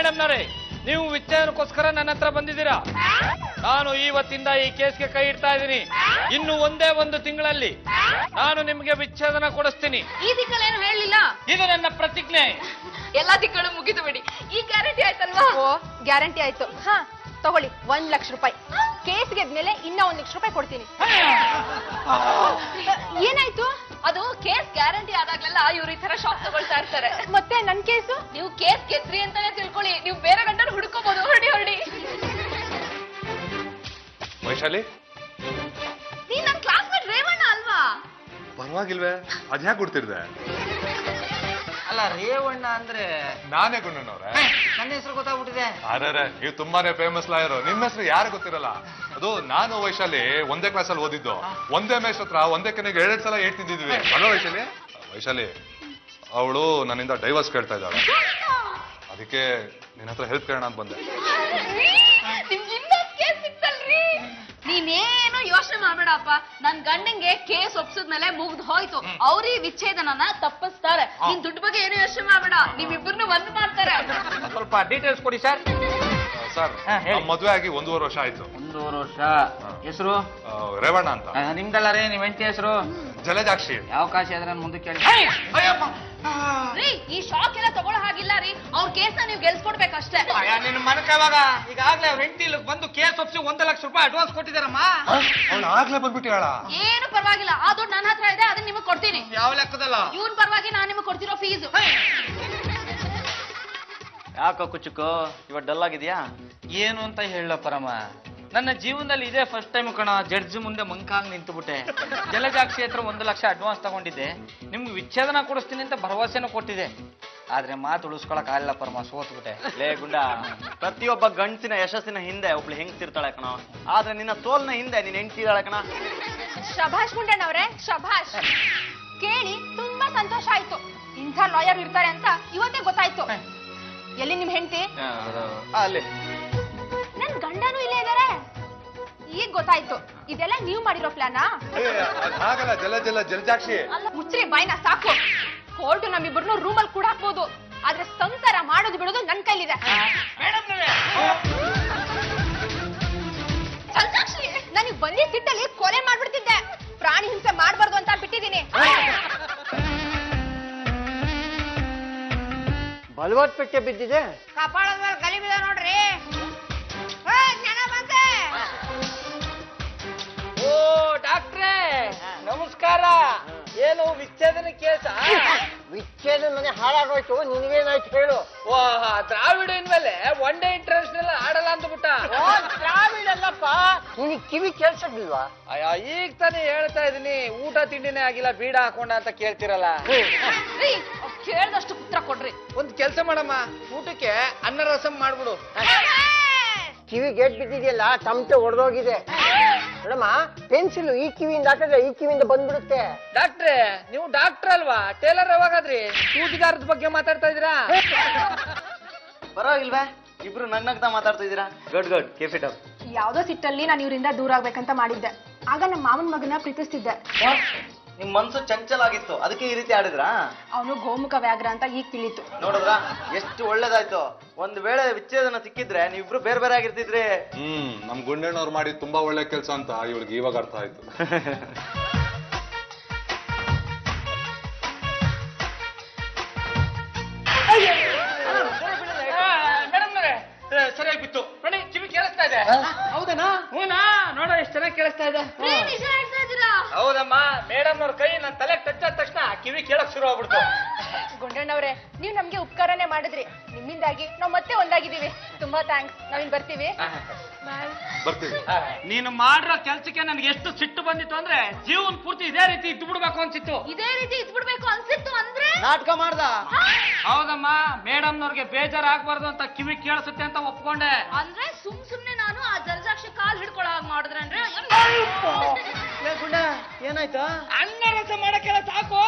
ಮೇಡಮ್ನವರೇ, ನೀವು ವಿಚಾರಣೆಗೋಸ್ಕರ ನನ್ನ ಹತ್ರ ಬಂದಿದ್ದೀರಾ. ನಾನು ಇವತ್ತಿಂದ ಈ ಕೇಸ್ಗೆ ಕೈ ಇಡ್ತಾ ಇದ್ದೀನಿ. ಇನ್ನು ಒಂದೇ ಒಂದು ತಿಂಗಳಲ್ಲಿ ನಾನು ನಿಮಗೆ ವಿಚ್ಛೇದನ ಕೊಡಿಸ್ತೀನಿ. ಈ ದಿಕ್ಕಲ್ಲೇನು ಹೇಳಲಿಲ್ಲ. ಇದು ನನ್ನ ಪ್ರತಿಜ್ಞೆ. ಎಲ್ಲಾ ದಿಕ್ಕಳು ಮುಗಿದು ಬಿಡಿ. ಈ ಗ್ಯಾರಂಟಿ ಆಯ್ತಲ್ವಾ? ಓ, ಗ್ಯಾರಂಟಿ ಆಯ್ತು. ಹಾ ತಗೊಳ್ಳಿ, 1 ಲಕ್ಷ ರೂಪಾಯಿ. ಕೇಸ್ ಗೆದ್ಮೇಲೆ ಇನ್ನ 1 ಲಕ್ಷ ರೂಪಾಯಿ ಕೊಡ್ತೀನಿ. ಏನಾಯ್ತು? ಅದು ಕೇಸ್ ಗ್ಯಾರಂಟಿ ಆದಾಗ್ಲೆಲ್ಲ ಇವ್ರು ಈ ತರ ಶಾಕ್ ತಗೊಳ್ತಾ ಇರ್ತಾರೆ. ಮತ್ತೆ ನನ್ ಕೇಸು? ನೀವು ಕೇಸ್ ಗೆದ್ರಿ ಅಂತಾನೆ ತಿಳ್ಕೊಳ್ಳಿ, ನೀವು ಬೇರೆ ಗಂಟನ ಹುಡುಕೋಬಹುದು. ಹೊರಡಿ ಹೊರಡಿ. ವೈಶಾಲಿ, ನೀನ್ ನನ್ ಕ್ಲಾಸ್ಮೇಟ್ ರೇವಣ್ಣ ಅಲ್ವಾ? ಪರವಾಗಿಲ್ವೇ? ಅದ್ಯಾಕೆ ಗುರ್ತಿರ್ದೆ? ಅಲ್ಲ, ರೇವಣ್ಣ ಅಂದ್ರೆ ನಾನೇ ಗುಂಡಣ್ಣವ್ರೆ. ನನ್ನ ಹೆಸರು ಗೊತ್ತಾಗ್ಬಿಟ್ಟಿದೆ. ಅರೆ, ನೀವು ತುಂಬಾನೇ ಫೇಮಸ್ ಲಾಯರು. ನಿಮ್ಮ ಹೆಸರು ಯಾರು ಗೊತ್ತಿರಲ್ಲ? ಅದು ನಾನು ವೈಶಾಲಿ ಒಂದೇ ಕ್ಲಾಸಲ್ಲಿ ಓದಿದ್ದು. ಒಂದೇ ಮೇಷ್ ಹತ್ರ ಒಂದೇ ಕೆನೆಗೆ 2 ಸಲ ಏಟ್ ತಿಂದಿದ್ವಿ ಅಲ್ವಾ ವೈಶಾಲಿ? ವೈಶಾಲಿ, ಅವಳು ನನ್ನಿಂದ ಡೈವರ್ಸ್ ಕೇಳ್ತಾ ಇದ್ದಾಳೆ. ಅದಕ್ಕೆ ನಿನ್ನ ಹತ್ರ ಹೆಲ್ಪ್ ಕೇಳೋಣ ಅಂತ ಬಂದೆ. ನೀನೇನು ಯೋಚನೆ ಮಾಡ್ಬೇಡಪ್ಪ. ನನ್ ಗಂಡಂಗೆ ಕೇಸ್ ಒಪ್ಸಿದ್ಮೇಲೆ ಮುಗ್ದು ಹೋಯ್ತು. ಅವ್ರೀ ವಿಚ್ಛೇದನನ ತಪ್ಪಿಸ್ತಾರೆ. ನಿನ್ ದುಡ್ಡು ಬಗ್ಗೆ ಏನು ಯೋಚನೆ ಮಾಡ್ಬೇಡ. ನಿಮ್ಮಿಬ್ಬರನ್ನು ಒಂದ್ ಮಾಡ್ತಾರೆ. ಸ್ವಲ್ಪ ಡೀಟೇಲ್ಸ್ ಕೊಡಿ ಸರ್. ಸರ್, ಮದುವೆ ಆಗಿ 1.5 ವರ್ಷ ಆಯ್ತು. 1.5 ವರ್ಷ. ಹೆಸರು? ರೇವಣ್ಣ ಅಂತ. ನಿಮ್ದಲ್ಲ ರೀ, ನಿಮ್ ಹೆಂಡತಿ ಹೆಸರು? ಜಲಜಾಕ್ಷಿ. ಯಾವ ಕಾಶಿ ಆದ್ರೆ ಮುಂದಕ್ಕೆ ಕೇಳಿ. ರೀ, ಈ ಶಾಕ್ ಎಲ್ಲ ತಗೊಳ್ಳೋ ಹಾಗಿಲ್ಲ ರೀ. ಅವ್ರ ಕೇಸ್ನ ನೀವು ಗೆಲ್ಸ್ಕೊಡ್ಬೇಕಷ್ಟೇ. ನಿನ್ನ ಮನಕವಾಗ ಈಗಾಗ್ಲೇ ಅವ್ರ ಹೆಂಡತಿ ಇಲ್ಲಿ ಬಂದು ಕೇಸ್ ಒಪ್ಸಿ 1 ಲಕ್ಷ ರೂಪಾಯಿ ಅಡ್ವಾನ್ಸ್ ಕೊಟ್ಟಿದ್ದಾರಮ್ಮ. ಅವಳು ಆಗ್ಲೇ ಬಂದ್ಬಿಟ್ಟಿಯಾಳ. ಏನು ಪರವಾಗಿಲ್ಲ, ಆ ದುಡ್ಡು ನನ್ನ ಹತ್ರ ಇದೆ, ಅದನ್ನ ನಿಮಗೆ ಕೊಡ್ತೀನಿ. ಯಾವ ಲೆಕ್ಕದಲ್ಲ? ಇವನ್ ಪರವಾಗಿ ನಾನು ನಿಮಗೆ ಕೊಡ್ತಿರೋ ಫೀಸ್. ಯಾಕೋ ಕುಚುಕು ಇವತ್ತು ಡಲ್ ಆಗಿದ್ಯಾ? ಏನು ಅಂತ ಹೇಳ ಪರಮ, ನನ್ನ ಜೀವನದಲ್ಲಿ ಇದೇ ಫಸ್ಟ್ ಟೈಮ್ ಕಣ ಜಡ್ಜ್ ಮುಂದೆ ಮಂಕಾಂಗ್ ನಿಂತುಬಿಟ್ಟೆ. ಜಲಜಾಕ್ಷಿ ಹತ್ರ 1 ಲಕ್ಷ ಅಡ್ವಾನ್ಸ್ ತಗೊಂಡಿದ್ದೆ. ನಿಮ್ಗೆ ವಿಚ್ಛೇದನ ಕೊಡಿಸ್ತೀನಿ ಅಂತ ಭರವಸೆನೂ ಕೊಟ್ಟಿದೆ. ಆದ್ರೆ ಮಾತು ಉಳಿಸ್ಕೊಳಕ್ ಆಗಿಲ್ಲ ಪರಮ, ಸೋತ್ಬಿಟ್ಟೆ. ಲೇ ಗುಂಡ, ಪ್ರತಿಯೊಬ್ಬ ಗಂಡಸಿನ ಯಶಸ್ಸಿನ ಹಿಂದೆ ಒಬ್ಳು ಹೆಂಗ್ತಿರ್ತಾಳೆ ಕಣ. ಆದ್ರೆ ನಿನ್ನ ಸೋಲ್ನ ಹಿಂದೆ ನೀನ್ ಹೆಂಗ್ತಿದ್ದಾಳೆ ಕಣ. ಶಭಾಷ್ ಗುಂಡಣ್ಣವ್ರೆ, ಶಭಾಷ್. ಕೇಳಿ ತುಂಬಾ ಸಂತೋಷ ಆಯ್ತು. ಇಂಥ ಲಾಯರ್ ಇರ್ತಾರೆ ಅಂತ ಇವತ್ತೇ ಗೊತ್ತಾಯ್ತು. ಎಲ್ಲಿ ನಿಮ್ ಹೆಂಡತಿ? ಅಲ್ಲಿ ನನ್ ಗಂಡನೂ ಇಲ್ಲೇ ಇದಾರೆ. ಈಗ ಗೊತ್ತಾಯ್ತು. ಇದೆಲ್ಲ ನೀವ್ ಮಾಡಿರೋ ಪ್ಲಾನಾ? ಹಾಗಲ್ಲ, ಜಲಜಾಕ್ಷಿ. ಅಲ್ಲ, ಮುಚ್ಚ್ರಿ ಬಾಯ್ನ, ಸಾಕು. ಕೋರ್ಟ್ ನಮ್ಮಿಬ್ಬರನ್ನು ರೂಮಲ್ಲಿ ಕೂಡ ಹಾಕ್ಬೋದು, ಆದ್ರೆ ಸಂಸಾರ ಮಾಡೋದು ಬಿಡೋದು ನನ್ ಕೈಲಿದೆ. ಸಂತಾಕ್ಷಿ, ನನಗ್ ಬಂದಿದ್ದ ಸಿಟ್ಟಲ್ಲಿ ಕೊಲೆ ಮಾಡ್ಬಿಡ್ತಿದ್ದೆ. ಪ್ರಾಣಿ ಹಿಂಸೆ ಮಾಡ್ಬಾರ್ದು ಅಂತ ಬಿಟ್ಟಿದ್ದೀನಿ. ಬಲವತ್ ಪೆಟ್ಟೆ ಬಿದ್ದಿದೆ. ಕಪಾಳದ ಮೇಲೆ ಗಲಿ ಬಿದ ನೋಡ್ರಿ. ಓ ಡಾಕ್ಟ್ರೇ, ನಮಸ್ಕಾರ. ಏನು ವಿಚ್ಛೇದನ ಕೇಸ? ವಿಚ್ಛೇದನ ಮನೆ ಹಾಳಾಗೋಯ್ತು. ನಿನಗೇನಾಯ್ತು ಹೇಳು? ದ್ರಾವಿಡ ಇನ್ಮೇಲೆ 1 ಡೇ ಇಂಟರ್ನ್ಯಾಷನಲ್ ಆಡಲ್ಲ ಅಂದ್ಬಿಟ್ಟ. ದ್ರಾವಿಡ ಅಲ್ಲಪ್ಪ, ನಿನಗ್ ಕಿವಿ ಕೇಳ್ಸಕ್ಕಿಲ್ವಾ? ಅಯ್ಯ, ಈಗ ತಾನೇ ಹೇಳ್ತಾ ಇದೀನಿ. ಊಟ ತಿಂಡಿನೇ ಆಗಿಲ್ಲ, ಬೀಡ ಹಾಕೊಂಡ ಅಂತ ಕೇಳ್ತಿರಲ್ಲ. ಕೇಳ್ದಷ್ಟು ಉತ್ತರ ಕೊಡ್ರಿ. ಒಂದ್ ಕೆಲ್ಸ ಮಾಡಮ್ಮ, ಊಟಕ್ಕೆ ಅನ್ನ ರಸಂ ಮಾಡ್ಬಿಡು. ಕಿವಿ ಗೇಟ್ ಬಿದ್ದಿದೆಯಲ್ಲ, ತಮಟೆ ಒಡೆದೋಗಿದೆ. ಮೇಡಮ್ಮ, ಪೆನ್ಸಿಲ್ ಈ ಕಿವಿಯಿಂದ ಹಾಕಿದ್ರೆ ಈ ಕಿವಿಯಿಂದ ಬಂದ್ಬಿಡುತ್ತೆ. ಡಾಕ್ಟ್ರೇ, ನೀವು ಡಾಕ್ಟರ್ ಅಲ್ವಾ? ಟೇಲರ್ ಯಾವಾಗಾದ್ರಿ? ಸೂಜಿಗಾರದ ಬಗ್ಗೆ ಮಾತಾಡ್ತಾ ಇದೀರಾ? ಪರವಾಗಿಲ್ವೇ? ಇಬ್ರು ನಗ್ನಗ್ತಾ ಮಾತಾಡ್ತಾ ಇದೀರಾ. Good keep it up. ಯಾವ್ದೋ ಸಿಟ್ಟಲ್ಲಿ ನಾನು ಇವರಿಂದ ದೂರ ಆಗ್ಬೇಕಂತ ಮಾಡಿದ್ದೆ. ಆಗ ನಮ್ಮ ಮಾವನ್ ಮಗನ ಪ್ರೀತಿಸ್ತಿದ್ದೆ. ನಿಮ್ ಮನ್ಸು ಚಂಚಲ ಆಗಿತ್ತು, ಅದಕ್ಕೆ ಈ ರೀತಿ ಆಡಿದ್ರಾ? ಅವನು ಗೋಮುಖ ವ್ಯಾಘ್ರ ಅಂತ ಈಗ ತಿಳಿತು. ನೋಡಿದ್ರಾ ಎಷ್ಟು ಒಳ್ಳೇದಾಯ್ತು. ಒಂದ್ ವೇಳೆ ವಿಚ್ಛೇದನ ಸಿಕ್ಕಿದ್ರೆ ನೀವಿಬ್ರು ಬೇರೆ ಬೇರೆ ಆಗಿರ್ತಿದ್ರಿ. ನಮ್ ಗುಂಡಣ್ಣವ್ರು ಮಾಡಿ ತುಂಬಾ ಒಳ್ಳೆ ಕೆಲ್ಸ ಅಂತ ಇವಳಿಗೆ ಇವಾಗ ಅರ್ಥ ಆಯ್ತು. ಸರಿಯಾಗಿ ಬಿತ್ತು. ನೋಡಿ, ಕಿವಿ ಕೇಳಿಸ್ತಾ ಇದೆ. ಹೌದನಾ? ಹೂನಾ, ನೋಡ ಎಷ್ಟು ಚೆನ್ನಾಗಿ ಕೇಳಿಸ್ತಾ ಇದೆ. ನಿಜ ಹೇಳ್ತಾ ಇದ್ದೀರಾ? ಹೌದಮ್ಮ, ಮೇಡಮ್ ಅವ್ರ ಕೈ ನನ್ನ ತಲೆ ಟಚ್ ಆದ ತಕ್ಷಣ ಕಿವಿ ಕೇಳಕ್ ಶುರು ಆಗ್ಬಿಡ್ತು. ಗುಂಡಣ್ಣವ್ರೆ, ನೀವ್ ನಮ್ಗೆ ಉಪಕಾರನೇ ಮಾಡಿದ್ರಿ. ನಿಮ್ಮಿಂದಾಗಿ ನಾವ್ ಮತ್ತೆ ಒಂದಾಗಿದ್ದೀವಿ. ತುಂಬಾ ಥ್ಯಾಂಕ್ಸ್. ನಾವಿನ್ ಬರ್ತೀವಿ. ಬರ್ತೀವಿ. ನೀನು ಮಾಡಿರೋ ಕೆಲ್ಸಕ್ಕೆ ನನ್ಗೆ ಎಷ್ಟು ಸಿಟ್ಟು ಬಂದಿತ್ತು ಅಂದ್ರೆ ಜೀವನ್ ಪೂರ್ತಿ ಇದೇ ರೀತಿ ಇದ್ದು ಬಿಡ್ಬೇಕು ಅನ್ಸಿತ್ತು. ಇದೇ ರೀತಿ ಇದ್ಬಿಡ್ಬೇಕು ಅನ್ಸಿತ್ತು ಅಂದ್ರೆ ನಾಟಕ ಮಾಡ್ದ. ಹೌದಮ್ಮ, ಮೇಡಮ್ನವ್ರಿಗೆ ಬೇಜಾರಾಗಬಾರ್ದು ಅಂತ ಕಿವಿ ಕೇಳಿಸುತ್ತೆ ಅಂತ ಒಪ್ಕೊಂಡೆ. ಅಂದ್ರೆ ಸುಮ್ನೆ ನಾನು ಆ ಜಲಜಾಕ್ಷಿ ಕಾಲ್ ಹಿಡ್ಕೊಳ್ಳೋ ಹಾಗೆ ಮಾಡಿದ್ರಂದ್ರೆ ಗುಂಡ ಏನಾಯ್ತಾ? ಅನ್ನ ರಸ ಮಾಡಕ್ಕೆಲ್ಲ ಸಾಕು.